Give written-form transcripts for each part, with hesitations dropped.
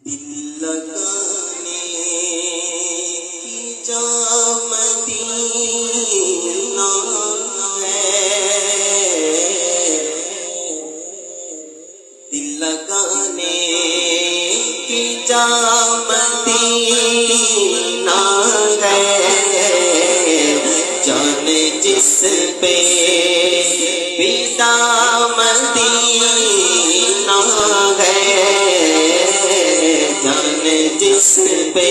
دل لگانے کی جا مدینہ ہے، دل لگانے کی جا مدینہ ہے، جان جس پہ فدا مدینہ ہے، جان جس پہ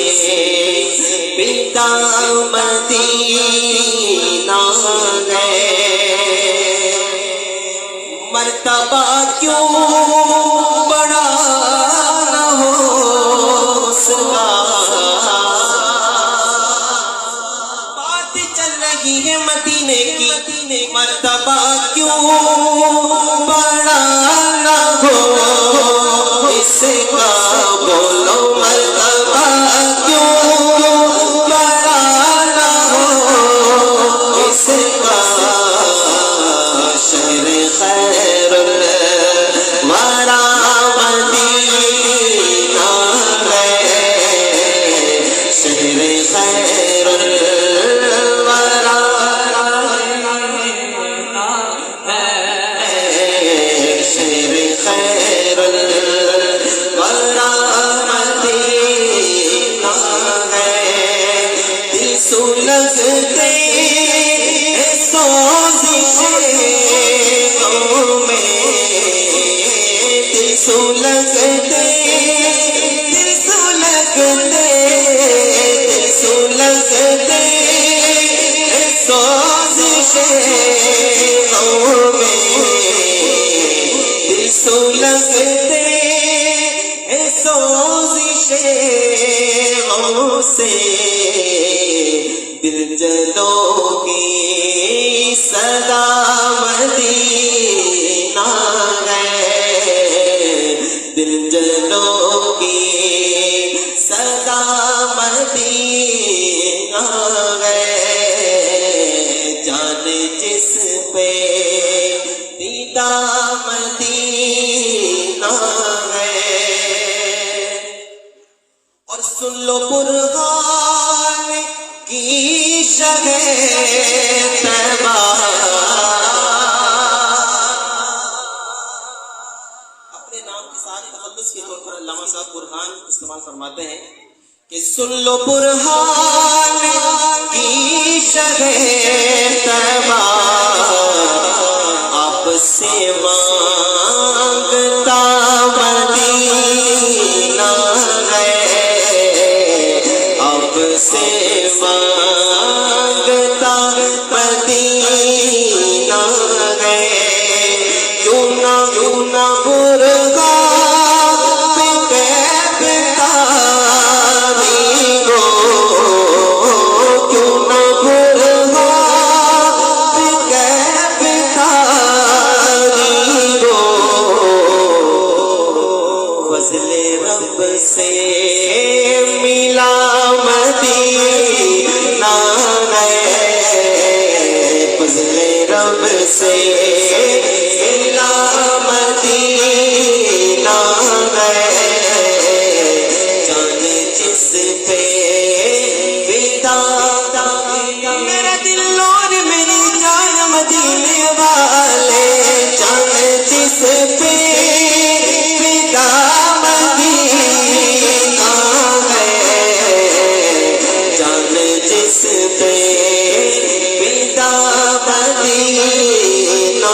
فدا مدینہ ہے، مرتبہ کیوں بڑا نہ ہو اس کا، بات چل رہی ہے مدینے کی، مرتبہ کیوں بڑا نہ ہو اس کا، بولو مرتبہ کیوں بڑا نہ ہو اس کا، شہر خیر الورا مدینہ ہے، شہر خیر الورا ہے، شہر خیر الورا مدینہ ہے، دل سلگتے سلگتے سلگتے سوزشیں غم میں، دل سلگتے سوزشیں غم سے، دل جلوں کی صدا مدینہ ہے، دل جلوں کی صدا مدینہ ہے، جان جس پہ فدا مدینہ ہے، اور سن لو برہان کی شہ طیبہ، کے طور پر علامہ صاحب برہان استعمال فرماتے ہیں کہ سن لو برہان کی شہ طیبہ، آپ سے مانگتا مدینہ ہے، آپ سے مانگتا مدینہ ہے، کیوں نہ برہان سے ملا مدینہ ہے، فضل رب سے ملا مدینہ ہے، جان جس پہ فدا، میرا دل اور میری جان مدینے والے، جان جس پہ فدا جس پہ فدا مدینہ